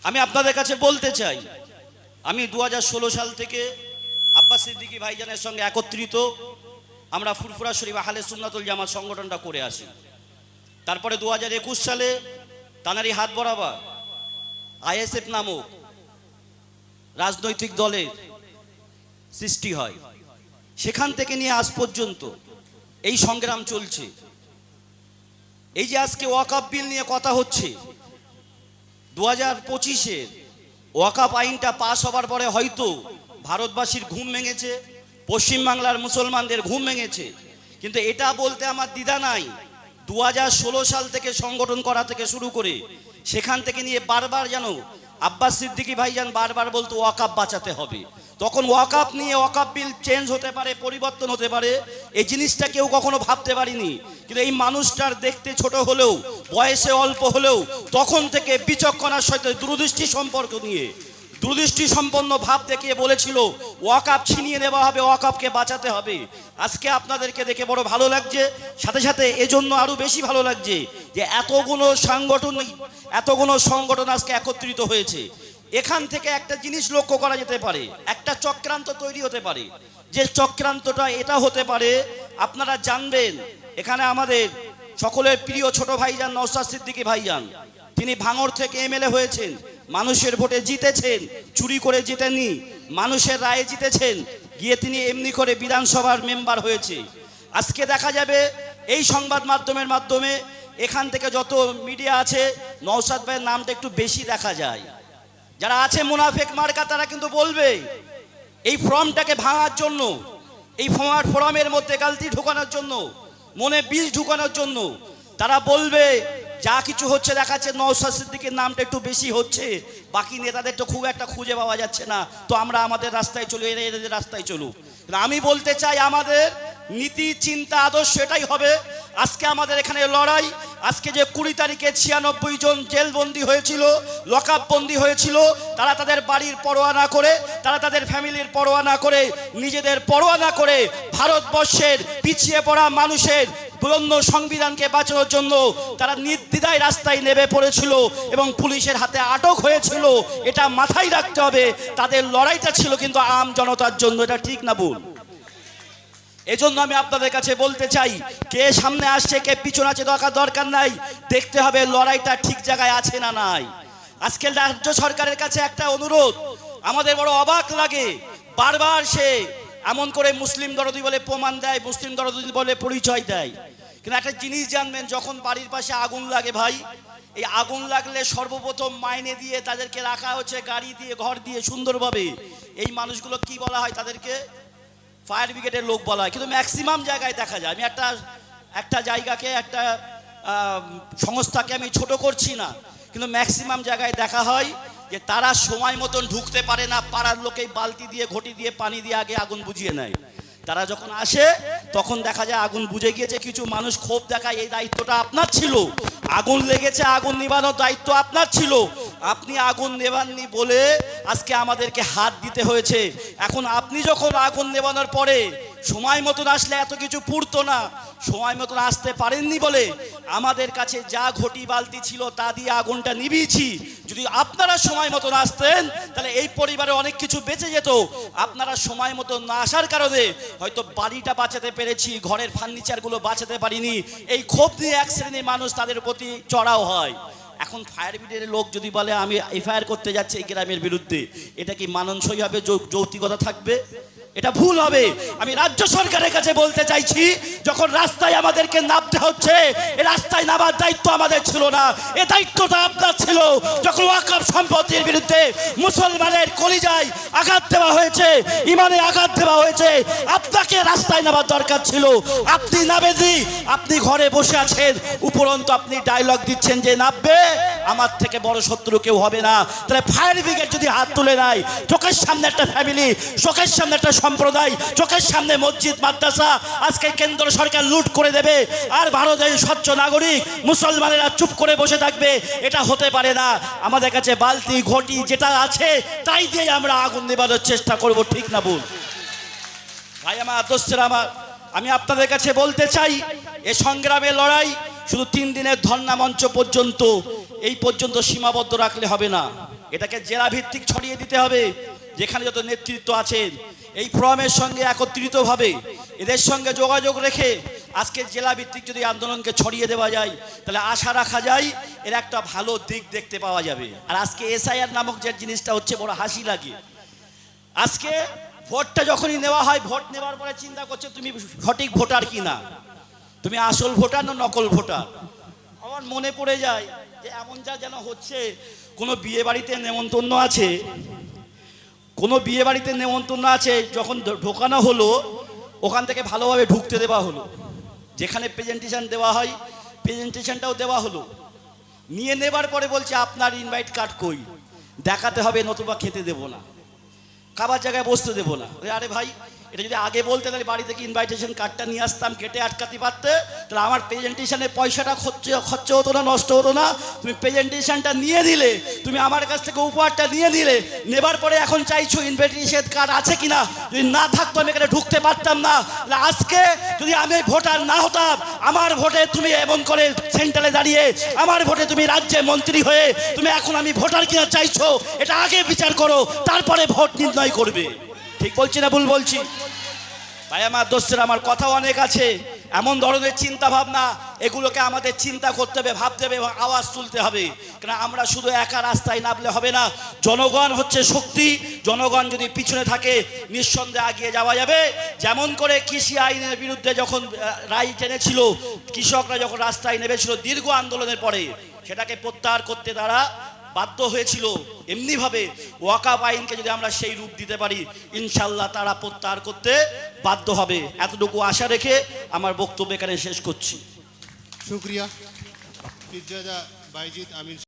আমি আপনাদের কাছে বলতে চাই, আমি 2016 সাল থেকে আব্বাস সিদ্দিকী ভাইজানের সঙ্গে একত্রিত আমরা ফুরফুরা শরীফ আহলে সুন্নাতুল জামাত সংগঠনটা করে আসি। তারপরে 2021 সালে তানারি হাত বরাবর আইএসএফ নামক রাজনৈতিক দলের সৃষ্টি হয়। সেখান থেকে নিয়ে আজ পর্যন্ত এই সংগ্রাম চলছে। এই যে আজকে ওয়াকফ বিল নিয়ে কথা হচ্ছে, 2025-এর ওয়াকফ আইনটা পাস হবার পরে হয়তো ভারতবাসীর ঘুম ভেঙেছে, পশ্চিমবাংলার মুসলমানদের ঘুম ভেঙেছে, কিন্তু এটা বলতে আমার দ্বিধা নাই। 2016 সাল থেকে সংগঠন করা থেকে শুরু করে সেখান থেকে নিয়ে বারবার যেন আব্বাস সিদ্দিকী ভাইজান বারবার বলতো ওয়াকফ বাঁচাতে হবে। তখন ওয়াকফ নিয়ে ওয়াকফ বিল চেঞ্জ হতে পারে, পরিবর্তন হতে পারে, এই জিনিসটা কেউ কখনো ভাবতে পারিনি। কিন্তু এই মানুষটার দেখতে ছোট হলেও, বয়সে অল্প হলেও, তখন থেকে বিচক্ষণার সাথে দূরদৃষ্টি সম্পর্ক নিয়ে দূরদৃষ্টি সম্পন্ন ভাব দেখিয়ে বলেছিল ওয়াকফ ছিনিয়ে নেওয়া হবে, ওয়াকফকে বাঁচাতে হবে। আজকে আপনাদেরকে দেখে বড় ভালো লাগছে, সাথে সাথে এজন্য আরো বেশি ভালো লাগছে যে এতগুলো সংগঠন আজকে একত্রিত হয়েছে। এখান থেকে একটা জিনিস লক্ষ্য করা যেতে পারে, একটা চক্রান্ত তৈরি হতে পারে। যে চক্রান্তটা এটা হতে পারে, আপনারা জানবেন, এখানে আমাদের সকলের প্রিয় ছোট ভাইজান নওশাদ সিদ্দিকী ভাইজান, তিনি ভাঙড় থেকে এমএলএ হয়েছেন, মানুষের ভোটে জিতেছেন, চুরি করে জিতেননি, মানুষের রায়ে জিতেছেন, গিয়ে তিনি এমনি করে বিধানসভার মেম্বার হয়েছে। আজকে দেখা যাবে এই সংবাদ মাধ্যমের মাধ্যমে এখান থেকে যত মিডিয়া আছে, নওশাদ ভাইয়ের নামটা একটু বেশি দেখা যায়। যারা আছে মুনাফেক মার্কা, তারা কিন্তু বলবে এই ফর্মটাকে ভাঙার জন্য, এই ফর্মের মধ্যে গালতি ঢুকানোর জন্য, মনে বিষ ঢুকানোর জন্য তারা বলবে যা কিছু হচ্ছে দেখাচ্ছে নওশাদ সিদ্দিকীর নামটা একটু বেশি হচ্ছে, বাকি নেতাদের তো খুব একটা খুঁজে পাওয়া যাচ্ছে না, তো আমরা আমাদের রাস্তায় চলি, এদের রাস্তায় চলুক। আমি বলতে চাই আমাদের নীতি, চিন্তা, আদর্শ এটাই হবে। আজকে আমাদের এখানে লড়াই, আজকে যে 20 তারিখে 96 জন জেলবন্দি হয়েছিল, লকআপ বন্দি হয়েছিল, তারা তাদের বাড়ির পরোয়া না করে, তারা তাদের ফ্যামিলির পরোয়া না করে, নিজেদের পরোয়া না করে ভারতবর্ষের পিছিয়ে পড়া মানুষের বুলন্দ সংবিধানকে বাঁচানোর জন্য তারা নির্দ্বিধায় রাস্তায় নেমে পড়েছিল এবং পুলিশের হাতে আটক হয়েছিল। এটা মাথায় রাখতে হবে, তাদের লড়াইটা ছিল কিন্তু আম জনতার জন্য। এটা ঠিক না ভুল? এজন্য আমি আপনাদের কাছে বলতে চাই, কে সামনে আসছে কে পিছনে আছে দরকার নাই, দেখতে হবে লড়াইটা ঠিক জায়গায় আছে না নাই। আজকে রাজ্য সরকারের কাছে একটা অনুরোধ, আমাদের বড় অবাক লাগে, বারবার সে এমন করে মুসলিম দরদি বলে প্রমাণ দেয়, মুসলিম দরদি বলে পরিচয় দেয়। কিন্তু একটা জিনিস জানবেন, যখন বাড়ির পাশে আগুন লাগে ভাই, এই আগুন লাগলে সর্বপ্রথম মাইনে দিয়ে তাদেরকে রাখা হচ্ছে, গাড়ি দিয়ে, ঘর দিয়ে, সুন্দরভাবে। এই মানুষগুলো কি বলা হয়? তাদেরকে ফায়ার ব্রিগেডের লোক বলা হয়। কিন্তু ম্যাক্সিমাম জায়গায় দেখা যায়, আমি একটা জায়গাকে, একটা সংস্থাকে আমি ছোট করছি না, কিন্তু ম্যাক্সিমাম জায়গায় দেখা হয় যে তারা সময় মতন ঢুকতে পারে না, পাড়ার লোকেই বালতি দিয়ে, ঘটি দিয়ে, পানি দিয়ে আগে আগুন বুঝিয়ে নেয়। তারা যখন আসে তখন দেখা যায় আগুন বুঝে গিয়েছে। কিছু মানুষ ক্ষোভ দেখায়, এই দায়িত্বটা আপনার ছিল, আগুন লেগেছে, আগুন নিবানোর দায়িত্ব আপনার ছিল, আপনি আগুন নেবাননি বলে আজকে আমাদেরকে হাত দিতে হয়েছে। এখন আপনি যখন আগুন নেবানোর পরে সময় মতন আসলে এত কিছু পুড়তো না, সময় মতন আসতে পারেননি বলে আমাদের কাছে যা ঘটি বালতি ছিল তা দিয়ে আগুনটা নিভিয়েছি। যদি আপনারা সময় মতন আসতেন তাহলে এই পরিবারে অনেক কিছু বেঁচে যেত। আপনারা সময় মতন না আসার কারণে হয়তো বাড়িটা বাঁচাতে পেরেছি, ঘরের ফার্নিচারগুলো বাঁচাতে পারিনি। এই ক্ষোভ নিয়ে এক শ্রেণীর মানুষ তাদের প্রতি চড়াও হয়। এখন ফায়ার ব্রিগেডের লোক যদি বলে আমি এফআইআর করতে যাচ্ছি এই গ্রামের বিরুদ্ধে, এটা কি মানানসই হবে? যৌক্তিকতা থাকবে? এটা ভুল হবে। আমি রাজ্য সরকারের কাছে বলতে চাইছি, যখন রাস্তায় আমাদেরকে নামতে হচ্ছে, এই রাস্তায় নামার দায়িত্ব আমাদের ছিল না, এই দায়িত্বটা আপনার ছিল। যখন ওয়াকফ সম্পত্তির বিরুদ্ধে মুসলমানের কলিজায় আঘাত দেওয়া হয়েছে, ইমানে আঘাত দেওয়া হয়েছে, আপনাকে রাস্তায় নামার দরকার ছিল। আপনি নামেননি, আপনি ঘরে বসে আছেন, উপরন্তু আপনি ডায়লগ দিচ্ছেন যে নামবে, আমার থেকে বড় শত্রু কেউ হবে না। তাহলে ফায়ার ব্রিগেড যদি হাত তুলে নেয়, চোখের সামনে একটা ফ্যামিলি, চোখের সামনে একটা সম্প্রদায়, চোখের সামনে মসজিদ, মাদ্রাসা আজকে কেন্দ্র সরকার লুট করে দেবে, আর ভারতের স্বচ্ছ নাগরিক মুসলমানেরা চুপ করে বসে থাকবে, এটা হতে পারে না। আমাদের কাছে বালতি, ঘটি যেটা আছে তাই দিয়ে আমরা আগুন নেভানোর চেষ্টা করব। ঠিক না ভুল? ভাই আমার, দোস্তেরা আমার, আমি আপনাদের কাছে বলতে চাই, এ সংগ্রামে লড়াই শুধু 3 দিনের ধর্ণা মঞ্চ পর্যন্ত, এই পর্যন্ত সীমাবদ্ধ রাখলে হবে না। এটাকে জেলা ভিত্তিক ছড়িয়ে দিতে হবে। যেখানে যত নেতৃত্ব আছেন এই ফোরামের সঙ্গে একত্রিতভাবে এদের সঙ্গে যোগাযোগ রেখে আজকে জেলা ভিত্তিক যদি আন্দোলনকে ছড়িয়ে দেওয়া যায় তাহলে আশা রাখা যায় এর একটা ভালো দিক দেখতে পাওয়া যাবে। আর আজকে এসআইআর নামক যে জিনিসটা হচ্ছে বড় হাসি লাগে। আজকে ভোটটা যখনই নেওয়া হয়, ভোট নেওয়ার পরে চিন্তা করছে তুমি সঠিক ভোটার কিনা, তুমি আসল ভোটার না নকল ভোটার। আমার মনে পড়ে যায় যে এমন যা যেন হচ্ছে কোনো বিয়ে বাড়িতে নেমন্তন্ন আছে, কোনো বিয়ে বাড়িতে নেমন্তন্ন আছে, যখন ঢোকানো হলো ওখান থেকে ভালোভাবে ঢুকতে দেওয়া হলো, যেখানে প্রেজেন্টেশন দেওয়া হয় প্রেজেন্টেশনটাও দেওয়া হলো, নিয়ে নেবার পরে বলছে আপনার ইনভাইট কার্ড কই, দেখাতে হবে নতুবা খেতে দেবো না, খাবার জায়গায় বসতে দেবো না। আরে ভাই, এটা যদি আগে বলতে তাহলে বাড়ি থেকে ইনভাইটেশন কার্ডটা নিয়ে আসতাম, কেটে আটকাতে পারতে, তাহলে আমার প্রেজেন্টেশনের পয়সাটা খরচ হতো না, নষ্ট হতো না। তুমি প্রেজেন্টেশনটা নিয়ে দিলে, তুমি আমার কাছ থেকে উপহারটা নিয়ে দিলে, নেবার পরে এখন চাইছো ইনভাইটেশন কার্ড আছে কিনা, যদি না থাকতো আমি এখানে ঢুকতে পারতাম না। আজকে যদি আমি ভোটার না হতাম, আমার ভোটে তুমি এমন করে সেন্টারে দাঁড়িয়ে, আমার ভোটে তুমি রাজ্যে মন্ত্রী হয়ে তুমি এখন আমি ভোটার কিনা চাইছো, এটা আগে বিচার করো, তারপরে ভোট নির্ণয় করবে। ঠিক বলছি না ভুল বলছি? ভাই আমার দোস্তের, আমার কথা অনেক আছে। এমন ধরনের চিন্তা ভাবনা, এগুলোকে আমাদের চিন্তা করতে হবে, ভাবতে হবে এবং আওয়াজ তুলতে হবে। কারণ আমরা শুধু একা রাস্তায় নামলে হবে না, জনগণ হচ্ছে শক্তি। জনগণ যদি পিছনে থাকে নিঃসন্দেহে এগিয়ে যাওয়া যাবে। যেমন করে কৃষি আইনের বিরুদ্ধে যখন রায় টেনেছিল, কৃষকরা যখন রাস্তায় নেমেছিল দীর্ঘ আন্দোলনের পরে, সেটাকে প্রত্যাহার করতে তারা বাধ্য হয়েছিল। এমনিভাবে ওয়াকাফ আইনকে যদি আমরা সেই রূপ দিতে পারি, ইনশাল্লাহ তারা প্রত্যাহার করতে বাধ্য হবে। এতটুকু আশা রেখে আমার বক্তব্য এখানে শেষ করছি। শুক্রিয়া। পীরজাদা বাইজিদ আমির।